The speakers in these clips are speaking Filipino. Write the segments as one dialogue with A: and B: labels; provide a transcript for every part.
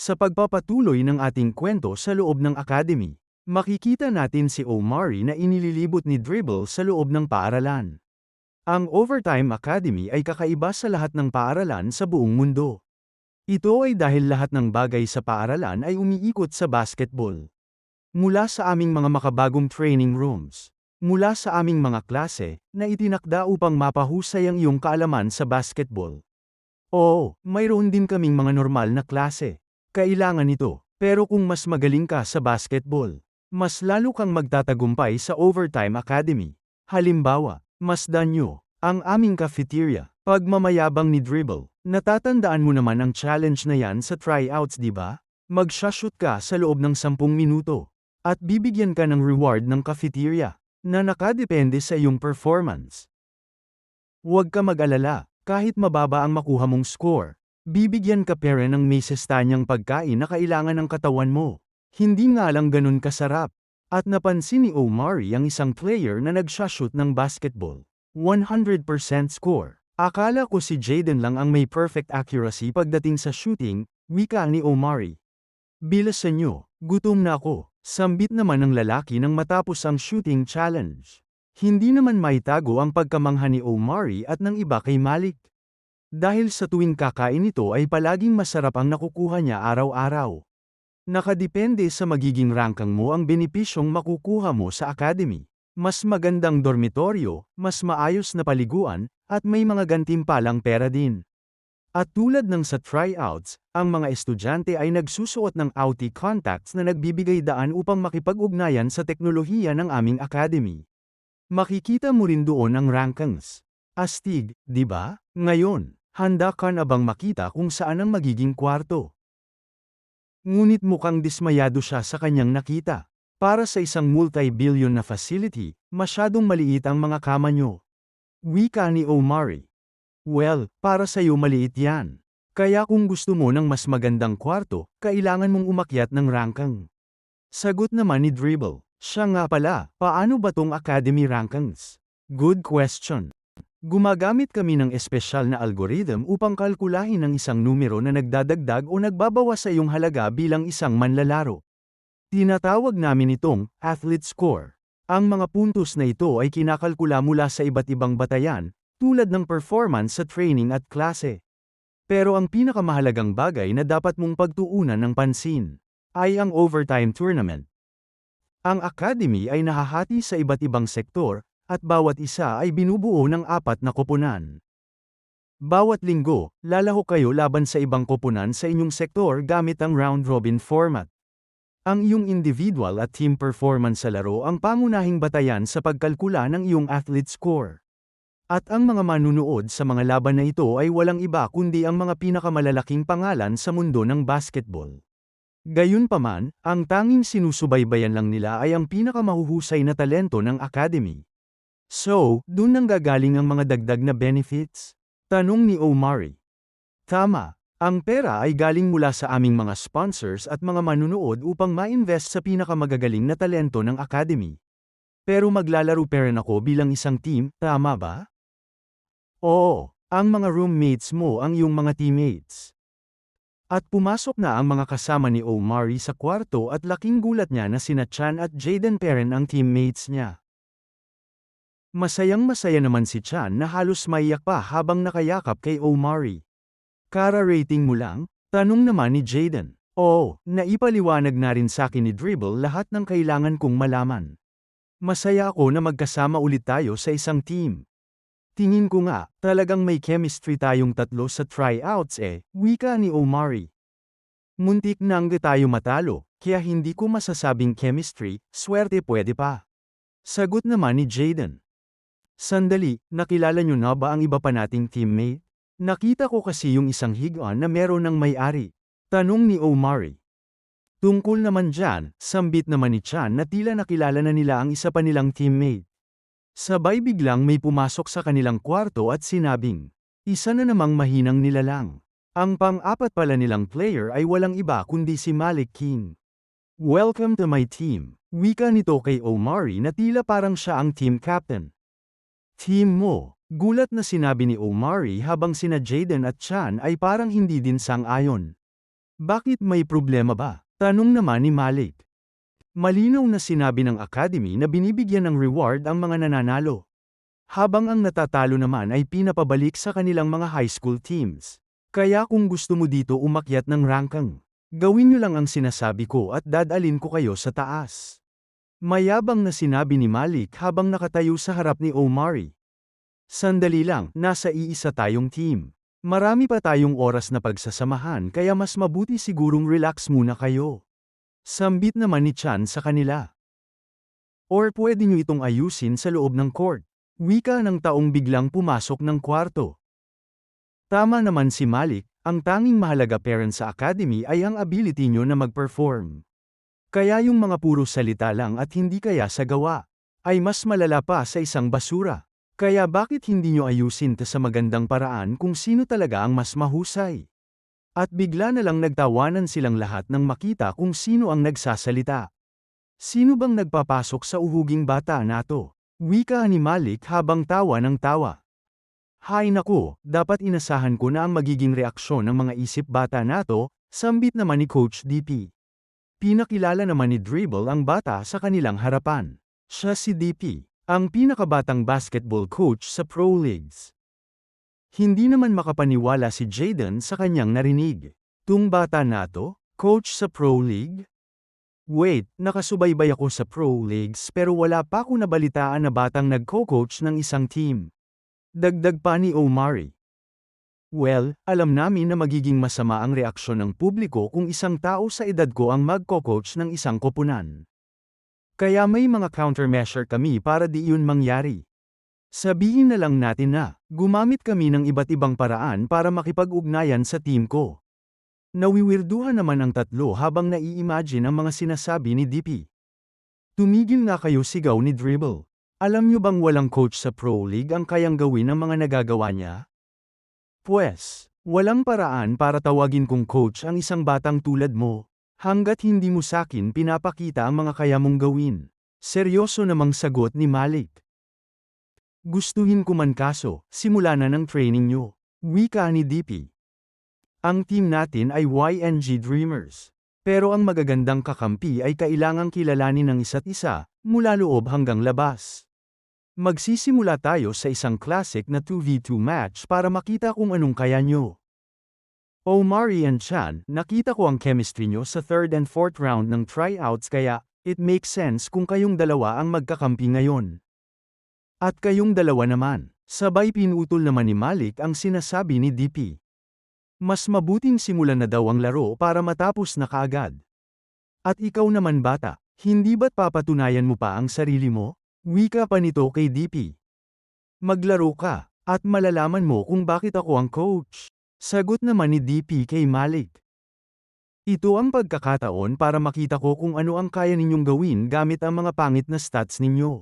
A: Sa pagpapatuloy ng ating kwento sa loob ng academy, makikita natin si Omari na inililibot ni Dribble sa loob ng paaralan. Ang Overtime Academy ay kakaiba sa lahat ng paaralan sa buong mundo. Ito ay dahil lahat ng bagay sa paaralan ay umiikot sa basketball. Mula sa aming mga makabagong training rooms, mula sa aming mga klase na itinakda upang mapahusay ang iyong kaalaman sa basketball. Oo, mayroon din kaming mga normal na klase. Kailangan ito, pero kung mas magaling ka sa basketball, mas lalo kang magtatagumpay sa Overtime Academy. Halimbawa, masdan nyo, ang aming cafeteria, pagmamayabang ni Dribble. Natatandaan mo naman ang challenge na yan sa tryouts, di ba? Magsha-shoot ka sa loob ng 10 minuto. At bibigyan ka ng reward ng cafeteria, na nakadepende sa iyong performance. Huwag ka mag-alala, kahit mababa ang makuha mong score. Bibigyan ka pa rin ng may sestanyang pagkain na kailangan ng katawan mo. Hindi nga lang ganun kasarap. At napansin ni Omari ang isang player na nagsha-shoot ng basketball. 100% score. Akala ko si Jaden lang ang may perfect accuracy pagdating sa shooting, wika ni Omari. Bilasan nyo, gutom na ako. Sambit naman ng lalaki nang matapos ang shooting challenge. Hindi naman maitago ang pagkamangha ni Omari at ng iba kay Malik. Dahil sa tuwing kakain ito ay palaging masarap ang nakukuha niya araw-araw. Nakadepende sa magiging rankang mo ang benepisyong makukuha mo sa academy. Mas magandang dormitoryo, mas maayos na paliguan, at may mga gantimpalang pera din. At tulad ng sa tryouts, ang mga estudyante ay nagsusuot ng OUTI contacts na nagbibigay daan upang makipag-ugnayan sa teknolohiya ng aming academy. Makikita mo rin doon ang rankings. Astig, di ba? Ngayon, handa ka na bang makita kung saan ang magiging kwarto? Ngunit mukhang dismayado siya sa kanyang nakita. Para sa isang multi-billion na facility, masyadong maliit ang mga kama nyo. Wika ni Omari. Well, para sa'yo maliit yan. Kaya kung gusto mo ng mas magandang kwarto, kailangan mong umakyat ng rankang. Sagot naman ni Dribble. Siya nga pala, paano ba tong academy rankings? Good question. Gumagamit kami ng espesyal na algorithm upang kalkulahin ang isang numero na nagdadagdag o nagbabawas sa iyong halaga bilang isang manlalaro. Tinatawag namin itong athlete score. Ang mga puntos na ito ay kinakalkula mula sa iba't ibang batayan, tulad ng performance sa training at klase. Pero ang pinakamahalagang bagay na dapat mong pagtuunan ng pansin ay ang overtime tournament. Ang academy ay nahahati sa iba't ibang sektor, at bawat isa ay binubuo ng 4 na koponan. Bawat linggo, lalahok kayo laban sa ibang koponan sa inyong sektor gamit ang round-robin format. Ang iyong individual at team performance sa laro ang pangunahing batayan sa pagkalkula ng iyong athlete score. At ang mga manunood sa mga laban na ito ay walang iba kundi ang mga pinakamalalaking pangalan sa mundo ng basketball. Gayunpaman, ang tanging sinusubaybayan lang nila ay ang pinakamahuhusay na talento ng academy. So, dun nang gagaling ang mga dagdag na benefits? Tanong ni Omari. Tama. Ang pera ay galing mula sa aming mga sponsors at mga manunood upang ma-invest sa pinakamagagaling na talento ng academy. Pero maglalaro pa rin ako bilang isang team, tama ba? Oo, ang mga roommates mo ang iyong mga teammates. At pumasok na ang mga kasama ni Omari sa kwarto at laking gulat niya na sina Chan at Jaden Perrin ang teammates niya. Masayang-masaya naman si Chan na halos maiyak pa habang nakayakap kay Omari. Kara-rating mo lang? Tanong naman ni Jaden. Oo, naipaliwanag na rin sa akin ni Dribble lahat ng kailangan kong malaman. Masaya ako na magkasama ulit tayo sa isang team. Tingin ko nga, talagang may chemistry tayong tatlo sa tryouts wika ni Omari. Muntik nang tayo matalo, kaya hindi ko masasabing chemistry, swerte pwede pa. Sagot naman ni Jaden. Sandali, nakilala nyo na ba ang iba pa nating teammate? Nakita ko kasi yung isang higuan na meron ng may-ari. Tanong ni Omari. Tungkol naman dyan, sambit naman ni Chan na tila nakilala na nila ang isa pa nilang teammate. Sabay biglang may pumasok sa kanilang kwarto at sinabing, isa na namang mahinang nilalang. Ang pang-apat pala nilang player ay walang iba kundi si Malik King. Welcome to my team, wika nito kay Omari na tila parang siya ang team captain. Team mo. Gulat na sinabi ni Omari habang sina Jaden at Chan ay parang hindi din sang-ayon. Bakit may problema ba? Tanong naman ni Malik. Malinaw na sinabi ng Academy na binibigyan ng reward ang mga nananalo. Habang ang natatalo naman ay pinapabalik sa kanilang mga high school teams. Kaya kung gusto mo dito umakyat ng ranking, gawin nyo lang ang sinasabi ko at dadalin ko kayo sa taas. Mayabang na sinabi ni Malik habang nakatayo sa harap ni Omari. Sandali lang, nasa iisa tayong team. Marami pa tayong oras na pagsasamahan kaya mas mabuti sigurong relax muna kayo. Sambit naman ni Chan sa kanila. Or pwede nyo itong ayusin sa loob ng court. Wika ng taong biglang pumasok ng kwarto. Tama naman si Malik, ang tanging mahalaga parent sa academy ay ang ability nyo na mag-perform. Kaya yung mga puro salita lang at hindi kaya sa gawa, ay mas malala pa sa isang basura. Kaya bakit hindi nyo ayusin sa magandang paraan kung sino talaga ang mas mahusay? At bigla na lang nagtawanan silang lahat nang makita kung sino ang nagsasalita. Sino bang nagpapasok sa uhuging bata nato? Wika ni Malik habang tawa ng tawa. Hay naku, dapat inasahan ko na ang magiging reaksyon ng mga isip bata nato, sambit naman ni Coach DP. Pinakilala naman ni Dribble ang bata sa kanilang harapan. Siya si DP, ang pinakabatang basketball coach sa Pro Leagues. Hindi naman makapaniwala si Jaden sa kanyang narinig. Tung bata nato, coach sa Pro League? Wait, nakasubaybay ako sa Pro Leagues pero wala pa ako nabalitaan na batang nagko-coach ng isang team. Dagdag pa ni Omari. Well, alam namin na magiging masama ang reaksyon ng publiko kung isang tao sa edad ko ang magko-coach ng isang koponan. Kaya may mga countermeasure kami para di yun mangyari. Sabihin na lang natin na, gumamit kami ng iba't ibang paraan para makipag-ugnayan sa team ko. Nawiwirduhan naman ang tatlo habang nai-imagine ang mga sinasabi ni DP. Tumigil nga kayo, sigaw ni Dribble. Alam nyo bang walang coach sa Pro League ang kayang gawin ang mga nagagawa niya? Pwes, walang paraan para tawagin kong coach ang isang batang tulad mo, hanggat hindi mo sakin pinapakita ang mga kaya mong gawin. Seryoso namang sagot ni Malik. Gustuhin ko man kaso, simula na ng training nyo. Wika ni DP. Ang team natin ay YNG Dreamers. Pero ang magagandang kakampi ay kailangang kilalanin ng isa't isa, mula loob hanggang labas. Magsisimula tayo sa isang classic na 2v2 match para makita kung anong kaya nyo. Omari and Chan, nakita ko ang chemistry nyo sa 3rd and 4th round ng tryouts kaya, it makes sense kung kayong dalawa ang magkakampi ngayon. At kayong dalawa naman, sabay pinutol naman ni Malik ang sinasabi ni DP. Mas mabuting simulan na daw ang laro para matapos na kaagad. At ikaw naman bata, hindi ba't papatunayan mo pa ang sarili mo? Wika pa nito kay DP. Maglaro ka, at malalaman mo kung bakit ako ang coach. Sagot naman ni DP kay Malik. Ito ang pagkakataon para makita ko kung ano ang kaya ninyong gawin gamit ang mga pangit na stats ninyo.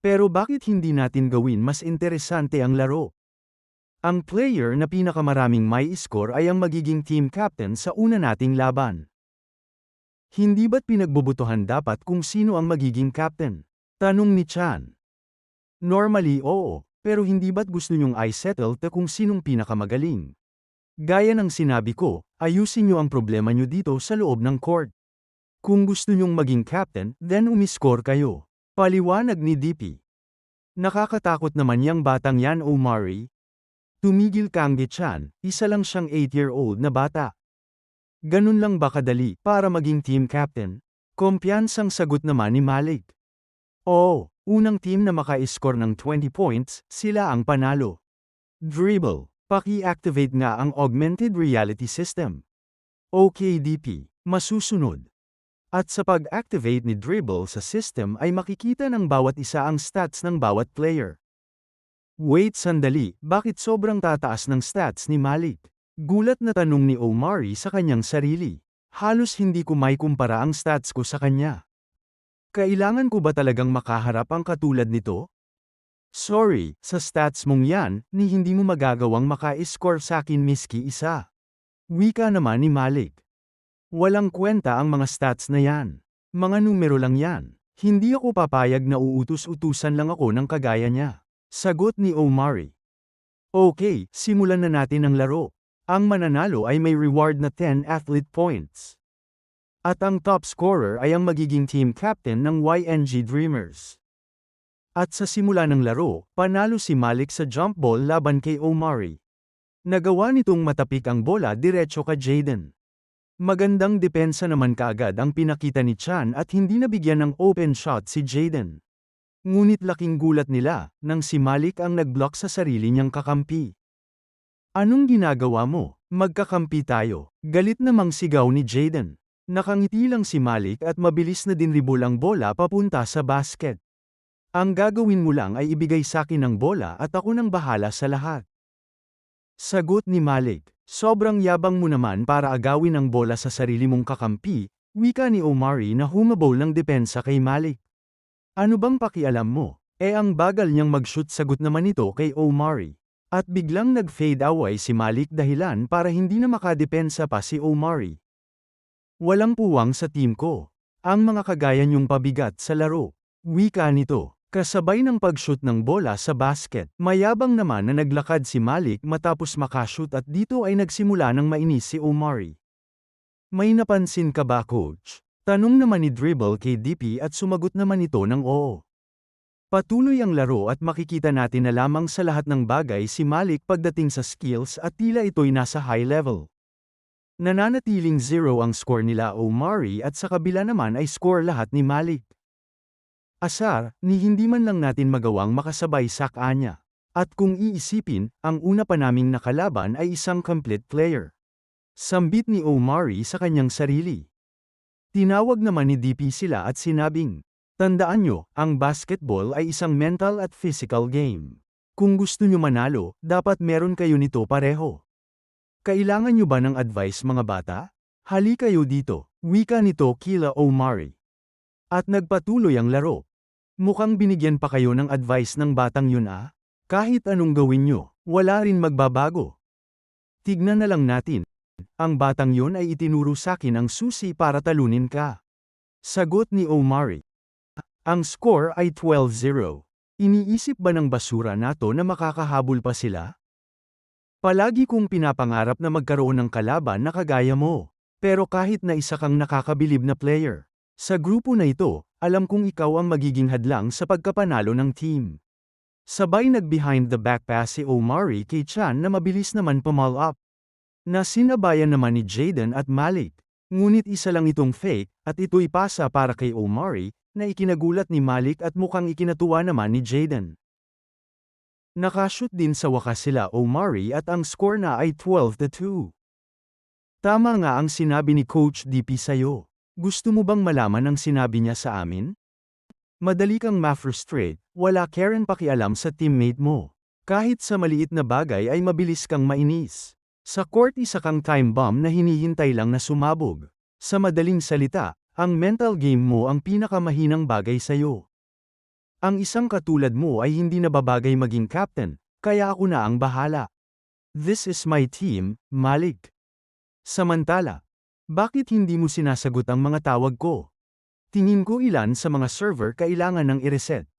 A: Pero bakit hindi natin gawin mas interesante ang laro? Ang player na pinakamaraming may score ay ang magiging team captain sa una nating laban. Hindi ba't pinagbobotohan dapat kung sino ang magiging captain? Tanong ni Chan. Normally oo, pero hindi ba't gusto nyong i-settle kung sinong pinakamagaling? Gaya ng sinabi ko, ayusin nyo ang problema nyo dito sa loob ng court. Kung gusto nyong maging captain, then umiscore kayo. Paliwanag ni DP. Nakakatakot naman yang batang yan, Omari. Tumigil kang Chan, isa lang siyang 8-year-old na bata. Ganun lang ba kadali para maging team captain? Kumpiyansang sagot naman ni Malik. Oo, unang team na maka-score ng 20 points, sila ang panalo. Dribble, paki-activate nga ang augmented reality system. Okay DP, masusunod. At sa pag-activate ni Dribble sa system ay makikita ng bawat isa ang stats ng bawat player. Wait sandali, bakit sobrang tataas ng stats ni Malik? Gulat na tanong ni Omari sa kanyang sarili. Halos hindi ko may kumpara ang stats ko sa kanya. Kailangan ko ba talagang makaharap ang katulad nito? Sorry, sa stats mong yan, ni hindi mo magagawang maka-score sa akin miski isa. Wika naman ni Malik. Walang kwenta ang mga stats na yan. Mga numero lang yan. Hindi ako papayag na uutus-utusan lang ako ng kagaya niya. Sagot ni Omari. Okay, simulan na natin ang laro. Ang mananalo ay may reward na 10 athlete points. At ang top scorer ay ang magiging team captain ng YNG Dreamers. At sa simula ng laro, panalo si Malik sa jump ball laban kay Omari. Nagawa nitong matapik ang bola diretso kay Jaden. Magandang depensa naman kaagad ang pinakita ni Chan at hindi nabigyan ng open shot si Jaden. Ngunit laking gulat nila, nang si Malik ang nag-block sa sarili niyang kakampi. Anong ginagawa mo? Magkakampi tayo. Galit namang sigaw ni Jaden. Nakangiti lang si Malik at mabilis na dinribol ang bola papunta sa basket. Ang gagawin mo lang ay ibigay sakin ang bola at ako nang bahala sa lahat. Sagot ni Malik, sobrang yabang mo naman para agawin ang bola sa sarili mong kakampi, wika ni Omari na humabol ng depensa kay Malik. Ano bang pakialam mo? Ang bagal niyang mag-shoot, sagot naman ito kay Omari. At biglang nag-fade away si Malik dahilan para hindi na makadepensa pa si Omari. Walang puwang sa team ko. Ang mga kagaya niyong pabigat sa laro. Wika nito. Kasabay ng pag-shoot ng bola sa basket. Mayabang naman na naglakad si Malik matapos makashoot at dito ay nagsimula ng mainis si Omari. May napansin ka ba, coach? Tanong naman ni Dribble kay DP at sumagot naman ito ng oo. Patuloy ang laro at makikita natin na lamang sa lahat ng bagay si Malik pagdating sa skills at tila ito'y nasa high level. Nananatiling 0 ang score nila Omari at sa kabila naman ay score lahat ni Malik. Asar, ni hindi man lang natin magawang makasabay sa kanya. At kung iisipin, ang una pa naming nakalaban ay isang complete player. Sambit ni Omari sa kanyang sarili. Tinawag naman ni DP sila at sinabing, tandaan nyo, ang basketball ay isang mental at physical game. Kung gusto nyo manalo, dapat meron kayo nito pareho. Kailangan nyo ba ng advice mga bata? Hali kayo dito, wika nito kila Omari. At nagpatuloy ang laro. Mukhang binigyan pa kayo ng advice ng batang yun ah? Kahit anong gawin nyo, wala rin magbabago. Tignan na lang natin. Ang batang yun ay itinuro sakin ang susi para talunin ka. Sagot ni Omari. Ang score ay 12-0. Iniisip ba ng basura nato na makakahabol pa sila? Palagi kong pinapangarap na magkaroon ng kalaban na kagaya mo. Pero kahit na isa kang nakakabilib na player. Sa grupo na ito, alam kong ikaw ang magiging hadlang sa pagkapanalo ng team. Sabay nag-behind the back pass si Omari kay Chan na mabilis naman pumal up. Nasinabayan naman ni Jaden at Malik. Ngunit isa lang itong fake, at ito'y pasa para kay Omari, na ikinagulat ni Malik at mukhang ikinatuwa naman ni Jaden. Nakashoot din sa wakas sila Omari at ang score na ay 12-2. Tama nga ang sinabi ni Coach DP sa'yo. Gusto mo bang malaman ang sinabi niya sa amin? Madali kang ma-frustrate, wala Karen pakialam sa teammate mo. Kahit sa maliit na bagay ay mabilis kang mainis. Sa court isa kang time bomb na hinihintay lang na sumabog. Sa madaling salita, ang mental game mo ang pinakamahinang bagay sa'yo. Ang isang katulad mo ay hindi nababagay maging captain, kaya ako na ang bahala. This is my team, Malik. Samantala, bakit hindi mo sinasagot ang mga tawag ko? Tingin ko ilan sa mga server kailangan ng i-reset.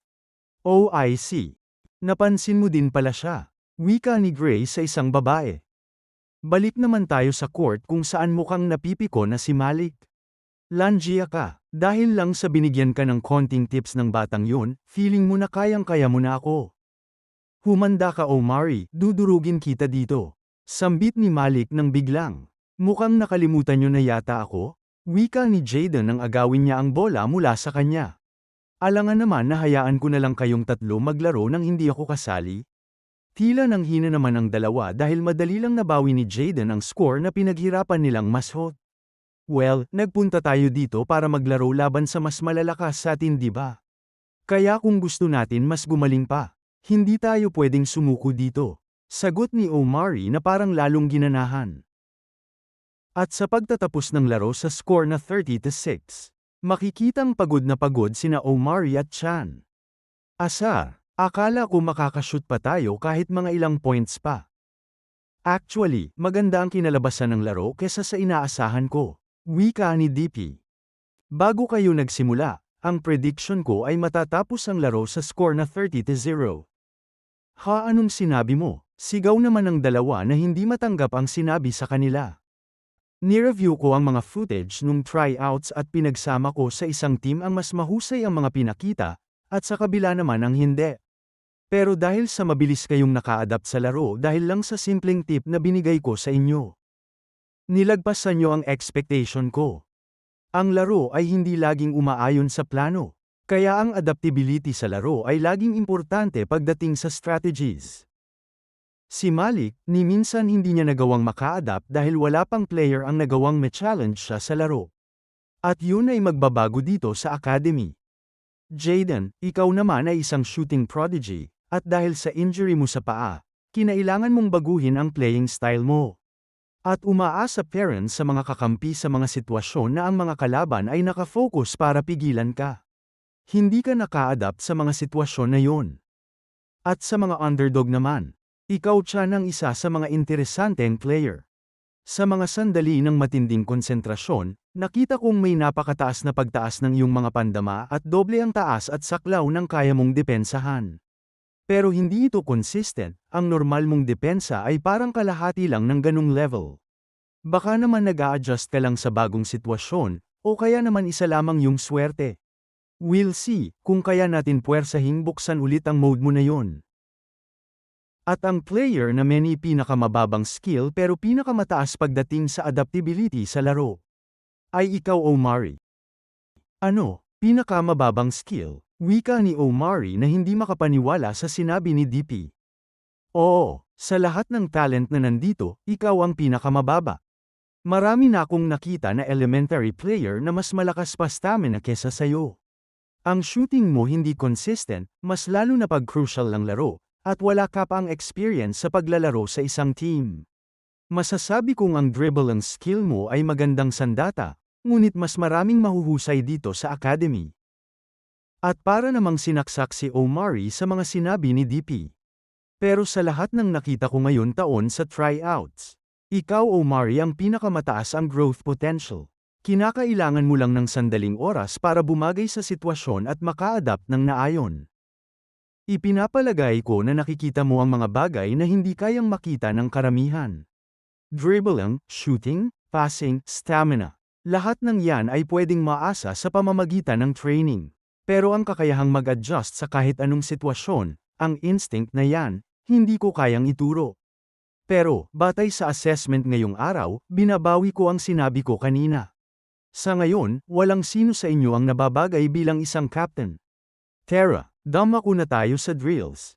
A: Oh I see. Napansin mo din pala siya. Wika ni Gray sa isang babae. Balik naman tayo sa court kung saan mukhang napipiko na si Malik. Langia ka, dahil lang sa binigyan ka ng konting tips ng batang yun, feeling mo na kayang-kaya mo na ako. Humanda ka Omari, dudurugin kita dito. Sambit ni Malik nang biglang. Mukhang nakalimutan nyo na yata ako? Wika ni Jaden nang agawin niya ang bola mula sa kanya. Alangan naman na hayaan ko na lang kayong tatlo maglaro nang hindi ako kasali. Tila nang hina naman ang dalawa dahil madali lang nabawi ni Jaden ang score na pinaghirapan nilang mas hot. Well, nagpunta tayo dito para maglaro laban sa mas malalakas sa atin, di ba? Kaya kung gusto natin mas gumaling pa, hindi tayo pwedeng sumuko dito. Sagot ni Omari na parang lalong ginanahan. At sa pagtatapos ng laro sa score na 30-6, makikitang pagod na pagod sina Omari at Chan. Asar. Akala ko makakashoot pa tayo kahit mga ilang points pa. Actually, maganda ang kinalabasan ng laro kesa sa inaasahan ko. Wika ni DP. Bago kayo nagsimula, ang prediction ko ay matatapos ang laro sa score na 30-0. Ha, anong sinabi mo? Sigaw naman ng dalawa na hindi matanggap ang sinabi sa kanila. Nireview ko ang mga footage nung tryouts at pinagsama ko sa isang team ang mas mahusay ang mga pinakita, at sa kabila naman ang hindi. Pero dahil sa mabilis kayong naka-adapt sa laro dahil lang sa simpleng tip na binigay ko sa inyo. Nilagpasan nyo ang expectation ko. Ang laro ay hindi laging umaayon sa plano, kaya ang adaptability sa laro ay laging importante pagdating sa strategies. Si Malik, ni minsan hindi niya nagawang maka-adapt dahil wala pang player ang nagawang ma-challenge siya sa laro. At yun ay magbabago dito sa academy. Jaden, ikaw naman ay isang shooting prodigy, at dahil sa injury mo sa paa, kinailangan mong baguhin ang playing style mo. At umaasa parents sa mga kakampi sa mga sitwasyon na ang mga kalaban ay nakafocus para pigilan ka. Hindi ka naka-adapt sa mga sitwasyon na yon. At sa mga underdog naman, ikaw siya ng isa sa mga interesanteng player. Sa mga sandali ng matinding konsentrasyon, nakita kong may napakataas na pagtaas ng iyong mga pandama at doble ang taas at saklaw ng kaya mong depensahan. Pero hindi ito consistent, ang normal mong depensa ay parang kalahati lang ng ganung level. Baka naman nag-a-adjust ka lang sa bagong sitwasyon, o kaya naman isa lamang yung swerte. We'll see, kung kaya natin puwersahing buksan ulit ang mode mo na yon. At ang player na may pinakamababang skill pero pinakamataas pagdating sa adaptability sa laro. Ay ikaw Omari. Ano, pinakamababang skill? Wika ni Omari na hindi makapaniwala sa sinabi ni DP. Oo, sa lahat ng talent na nandito, ikaw ang pinakamababa. Marami na akong nakita na elementary player na mas malakas pa stamina kesa sayo. Ang shooting mo hindi consistent, mas lalo na pag crucial lang laro, at wala ka pa ang experience sa paglalaro sa isang team. Masasabi kong ang dribble ang skill mo ay magandang sandata, ngunit mas maraming mahuhusay dito sa academy. At para namang sinaksak si Omari sa mga sinabi ni DP. Pero sa lahat ng nakita ko ngayon taon sa tryouts, ikaw Omari ang pinakamataas ang growth potential. Kinakailangan mo lang ng sandaling oras para bumagay sa sitwasyon at maka-adapt ng naayon. Ipinapalagay ko na nakikita mo ang mga bagay na hindi kayang makita ng karamihan. Dribbling, shooting, passing, stamina. Lahat ng yan ay pwedeng maasa sa pamamagitan ng training. Pero ang kakayahang mag-adjust sa kahit anong sitwasyon, ang instinct na yan, hindi ko kayang ituro. Pero, batay sa assessment ngayong araw, binabawi ko ang sinabi ko kanina. Sa ngayon, walang sino sa inyo ang nababagay bilang isang captain. Tara, dama ko na tayo sa drills.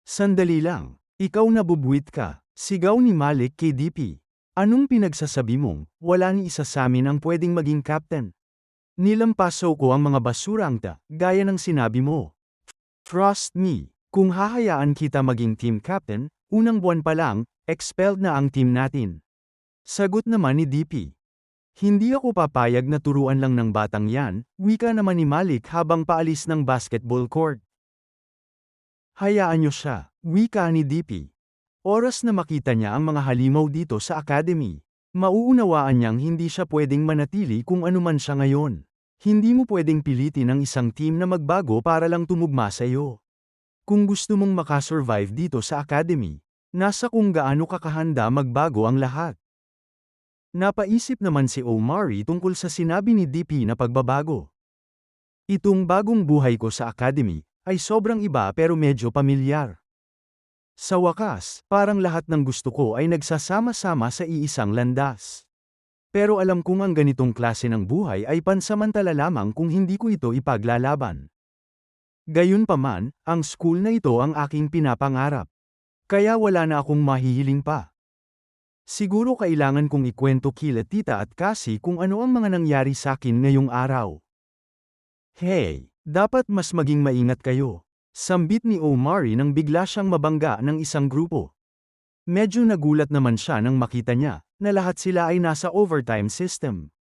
A: Sandali lang, ikaw nabubuwit ka, sigaw ni Malik kay DP. Anong pinagsasabi mong, wala ni isa sa amin ang pwedeng maging captain? Nilampaso ko ang mga basurang gaya ng sinabi mo. Trust me, kung hahayaan kita maging team captain, unang buwan pa lang, expelled na ang team natin. Sagot naman ni DP. Hindi ako papayag na turuan lang ng batang yan, wika naman ni Malik habang paalis ng basketball court. Hayaan niyo siya, wika ni DP. Oras na makita niya ang mga halimaw dito sa academy. Mauunawaan niyang hindi siya pwedeng manatili kung anuman siya ngayon. Hindi mo pwedeng pilitin ang isang team na magbago para lang tumugma sa iyo. Kung gusto mong makasurvive dito sa academy, nasa kung gaano kakahanda magbago ang lahat. Napaisip naman si Omari tungkol sa sinabi ni DP na pagbabago. Itong bagong buhay ko sa academy ay sobrang iba pero medyo pamilyar. Sa wakas, parang lahat ng gusto ko ay nagsasama-sama sa iisang landas. Pero alam kong ang ganitong klase ng buhay ay pansamantala lamang kung hindi ko ito ipaglalaban. Gayunpaman, ang school na ito ang aking pinapangarap. Kaya wala na akong mahihiling pa. Siguro kailangan kong ikwento kila tita at Cassie kung ano ang mga nangyari sa akin ngayong araw. Hey, dapat mas maging maingat kayo. Sambit ni Omari nang bigla siyang mabangga ng isang grupo. Medyo nagulat naman siya nang makita niya na lahat sila ay nasa overtime system.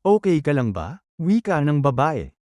A: Okay ka lang ba? Wika ng babae.